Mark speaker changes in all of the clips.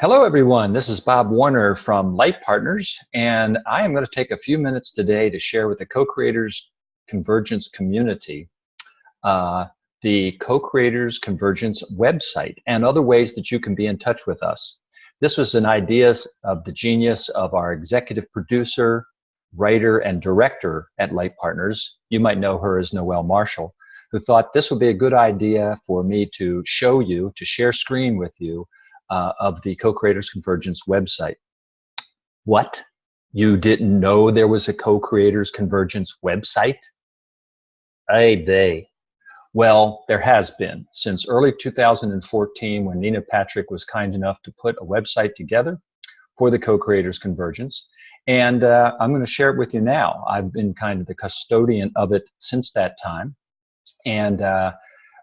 Speaker 1: Hello, everyone. This is Bob Warner from Light Partners, and I am going to take a few minutes today to share with the Co-Creators Convergence community the Co-Creators Convergence website and other ways that you can be in touch with us. This was an idea of the genius of our executive producer, writer, and director at Light Partners. You might know her as Noelle Marshall, who thought this would be a good idea for me to show you, to share screen with you, of the Co-Creators Convergence website. What? You didn't know there was a Co-Creators Convergence website? Well, there has been since early 2014 when Nina Patrick was kind enough to put a website together for the Co-Creators Convergence. And I'm going to share it with you now. I've been kind of the custodian of it since that time. And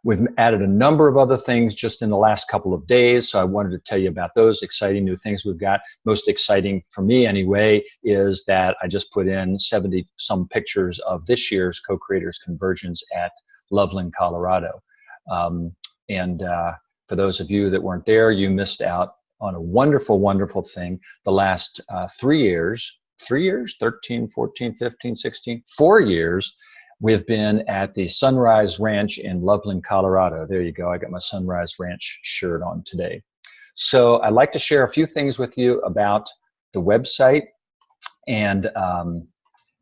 Speaker 1: we've added a number of other things just in the last couple of days, so I wanted to tell you about those exciting new things we've got. Most exciting for me anyway is that I just put in 70-some pictures of this year's Co-Creators Convergence at Loveland, Colorado. For those of you that weren't there, you missed out on a wonderful, wonderful thing. The last 3 years, 13, 14, 15, 16, 4 years, we've been at the Sunrise Ranch in Loveland, Colorado. There you go. I got my Sunrise Ranch shirt on today. So I'd like to share a few things with you about the website. And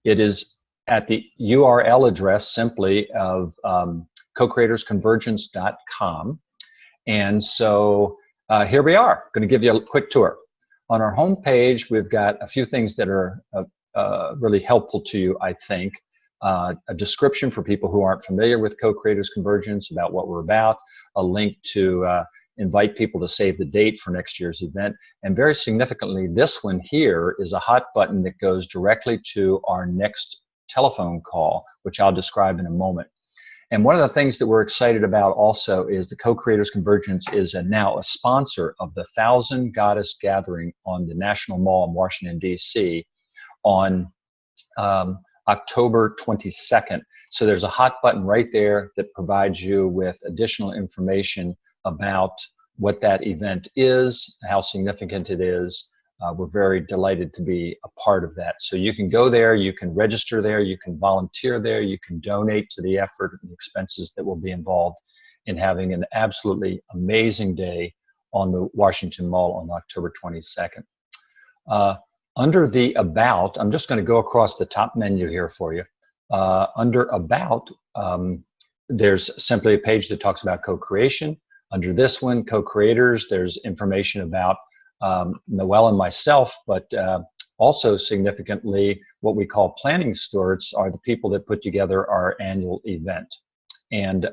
Speaker 1: it is at the URL address simply of co-creatorsconvergence.com. And so here we are. I'm going to give you a quick tour. On our home page, we've got a few things that are really helpful to you, I think. A description for people who aren't familiar with Co-Creators Convergence about what we're about, a link to invite people to save the date for next year's event, and very significantly, this one here is a hot button that goes directly to our next telephone call, which I'll describe in a moment. And one of the things that we're excited about also is the Co-Creators Convergence is now a sponsor of the Thousand Goddess Gathering on the National Mall in Washington, D.C. on October 22nd. So there's a hot button right there that provides you with additional information about what that event is, how significant it is. We're very delighted to be a part of that. So you can go there, you can register there, you can volunteer there, you can donate to the effort and the expenses that will be involved in having an absolutely amazing day on the Washington Mall on October 22nd. Under the About, I'm just going to go across the top menu here for you. Under About, there's simply a page that talks about co-creation. Under this one, co-creators, there's information about Noelle and myself, but also significantly, what we call planning stewards are the people that put together our annual event. And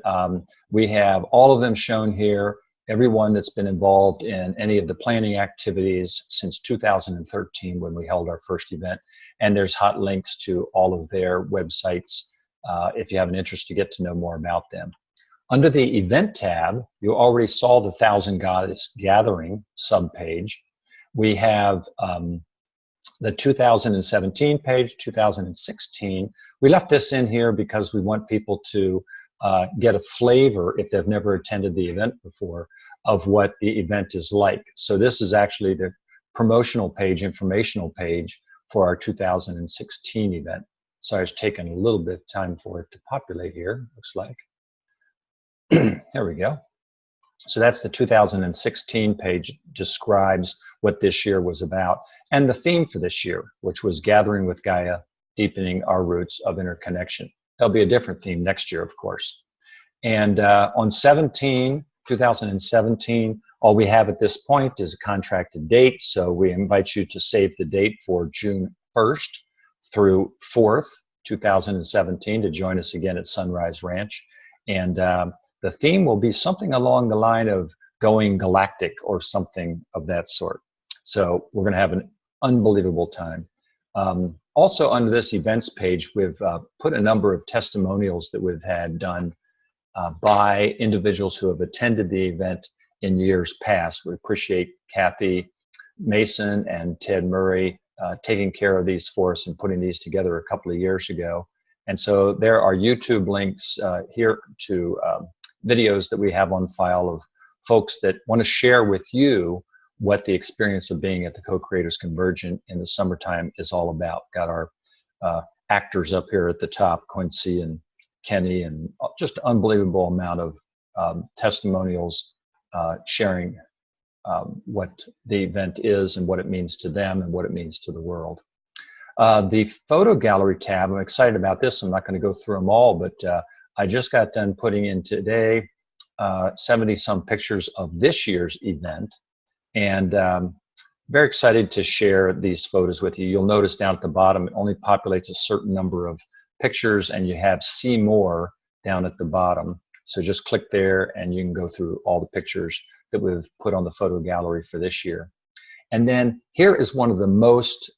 Speaker 1: we have all of them shown here. Everyone that's been involved in any of the planning activities since 2013 when we held our first event. And there's hot links to all of their websites if you have an interest to get to know more about them. Under the Event tab, you already saw the Thousand Goddess Gathering subpage. We have the 2017 page, 2016. We left this in here because we want people to get a flavor, if they've never attended the event before, of what the event is like. So this is actually the promotional page, informational page for our 2016 event. Sorry, it's taken a little bit of time for it to populate here, looks like. There we go. So that's the 2016 page, describes what this year was about, and the theme for this year, which was Gathering with Gaia, Deepening Our Roots of Interconnection. There'll be a different theme next year, of course. And on 2017, all we have at this point is a contracted date, so we invite you to save the date for June 1st through 4th, 2017, to join us again at Sunrise Ranch. And the theme will be something along the line of going galactic or something of that sort. So we're going to have an unbelievable time. Also under this events page, we've put a number of testimonials that we've had done by individuals who have attended the event in years past. We appreciate Kathy Mason and Ted Murray taking care of these for us and putting these together a couple of years ago. And so there are YouTube links here to videos that we have on file of folks that want to share with you what the experience of being at the Co-Creators Convergence in the summertime is all about. Got our actors up here at the top, Quincy and Kenny, and just unbelievable amount of testimonials sharing what the event is and what it means to them and what it means to the world. The photo gallery tab, I'm excited about this. I'm not going to go through them all, but I just got done putting in today 70 some pictures of this year's event, and very excited to share these photos with you. You'll notice down at the bottom it only populates a certain number of pictures, and you have see more down at the bottom. So just click there and you can go through all the pictures that we've put on the photo gallery for this year. And then here is one of the most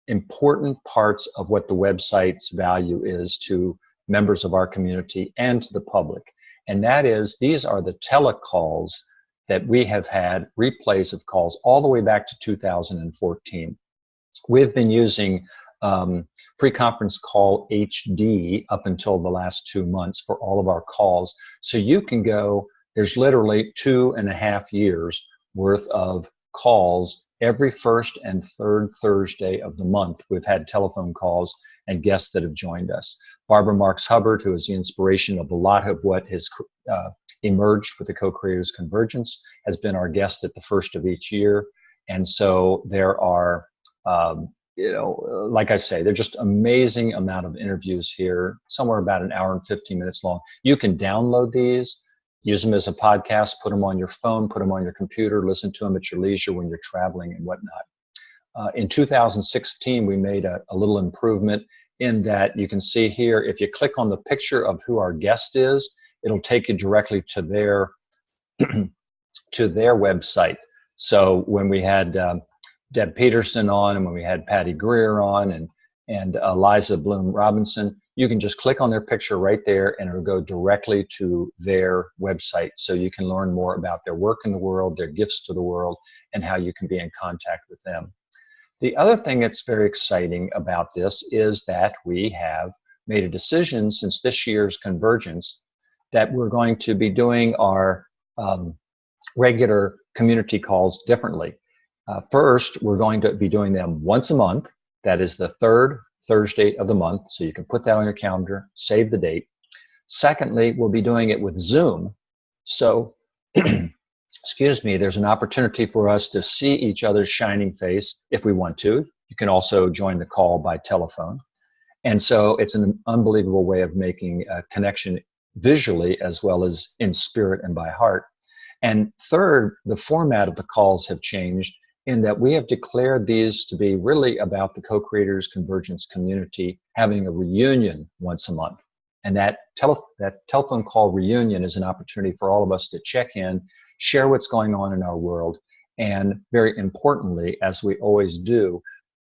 Speaker 1: important parts of what the website's value is to members of our community and to the public. And that is, these are the telecalls that we have had, replays of calls all the way back to 2014. We've been using pre-conference call HD up until the last 2 months for all of our calls. So you can go, there's literally 2.5 years worth of calls every first and third Thursday of the month. We've had telephone calls and guests that have joined us. Barbara Marks Hubbard, who is the inspiration of a lot of what has emerged with the Co-Creators Convergence, has been our guest at the first of each year. And so there are, like I say, they're just amazing amount of interviews here, somewhere about an hour and 15 minutes long. You can download these, use them as a podcast, put them on your phone, put them on your computer, listen to them at your leisure when you're traveling and whatnot. In 2016, we made a little improvement in that you can see here, if you click on the picture of who our guest is, it'll take you directly to their to their website. So when we had Deb Peterson on, and when we had Patty Greer on, and Eliza Bloom Robinson, you can just click on their picture right there and it'll go directly to their website. So you can learn more about their work in the world, their gifts to the world, and how you can be in contact with them. The other thing that's very exciting about this is that we have made a decision since this year's convergence that we're going to be doing our regular community calls differently. First, we're going to be doing them once a month. That is the third Thursday of the month, so you can put that on your calendar, save the date. Secondly, we'll be doing it with Zoom. So, excuse me, there's an opportunity for us to see each other's shining face if we want to. You can also join the call by telephone. And so it's an unbelievable way of making a connection visually as well as in spirit and by heart. And third, the format of the calls have changed in that we have declared these to be really about the Co-Creators Convergence community having a reunion once a month. And that telephone call reunion is an opportunity for all of us to check in, share what's going on in our world, and very importantly, as we always do,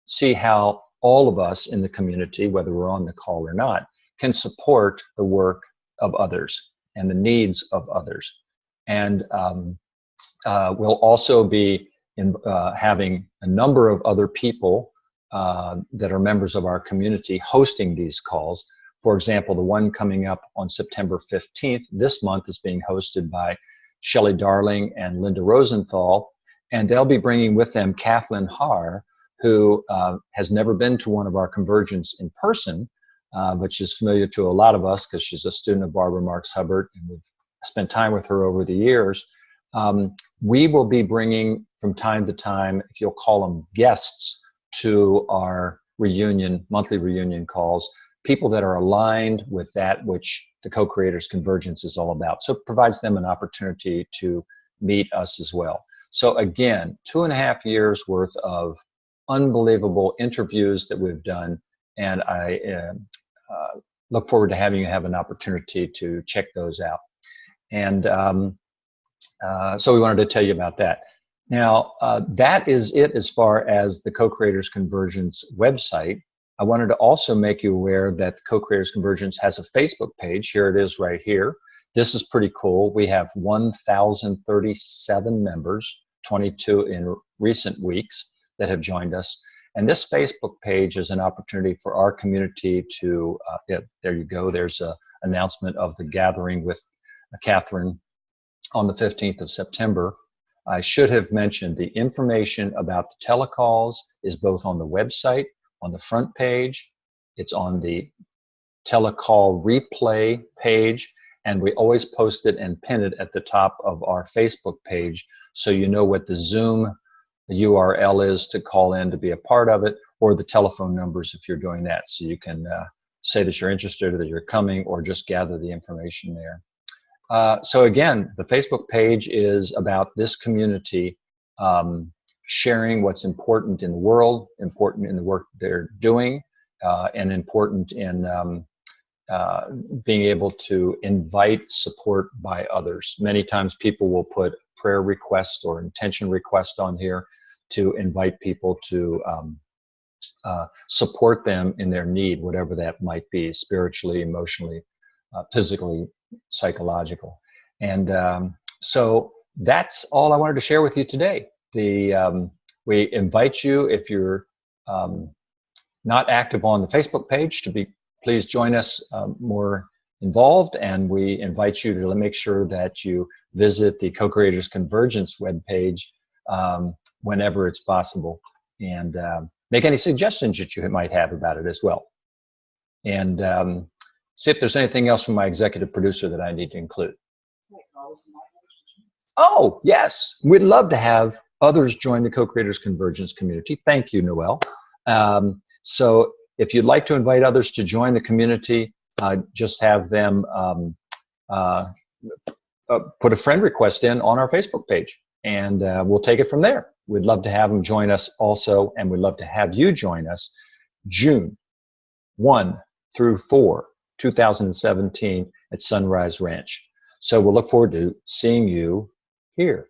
Speaker 1: see how all of us in the community, whether we're on the call or not, can support the work of others and the needs of others. And we'll also be having a number of other people that are members of our community hosting these calls. For example, the one coming up on September 15th this month is being hosted by Shelley Darling and Linda Rosenthal, and they'll be bringing with them Kathleen Haar, who has never been to one of our convergence in person, but she's familiar to a lot of us because she's a student of Barbara Marks Hubbard, and we've spent time with her over the years. We will be bringing from time to time, if you'll call them guests, to our reunion, monthly reunion calls, people that are aligned with that which the Co-Creators Convergence is all about. So it provides them an opportunity to meet us as well. So again, 2.5 years worth of unbelievable interviews that we've done, and I look forward to having you have an opportunity to check those out. And so we wanted to tell you about that. Now, that is it as far as the Co-Creators Convergence website. I wanted to also make you aware that the Co-Creators Convergence has a Facebook page. Here it is right here. This is pretty cool. We have 1,037 members, 22 in recent weeks that have joined us. And this Facebook page is an opportunity for our community to, there you go, there's an announcement of the gathering with Catherine on the 15th of September. I should have mentioned the information about the telecalls is both on the website, on the front page, it's on the telecall replay page, and we always post it and pin it at the top of our Facebook page so you know what the Zoom URL is to call in to be a part of it, or the telephone numbers if you're doing that, so you can say that you're interested or that you're coming, or just gather the information there. So again, the Facebook page is about this community sharing what's important in the world, important in the work they're doing, and important in being able to invite support by others. Many times people will put prayer requests or intention requests on here to invite people to support them in their need, whatever that might be, spiritually, emotionally, physically, psychological. And so that's all I wanted to share with you today. We invite you, if you're not active on the Facebook page, to please join us more involved, and we invite you to make sure that you visit the Co-Creators Convergence webpage whenever it's possible, and make any suggestions that you might have about it as well. And see if there's anything else from my executive producer that I need to include. Oh, yes. We'd love to have others join the Co-Creators Convergence community. Thank you, Noel. So if you'd like to invite others to join the community, just have them put a friend request in on our Facebook page, and we'll take it from there. We'd love to have them join us also, and we'd love to have you join us June 1 through 4, 2017 at Sunrise Ranch. So we'll look forward to seeing you here.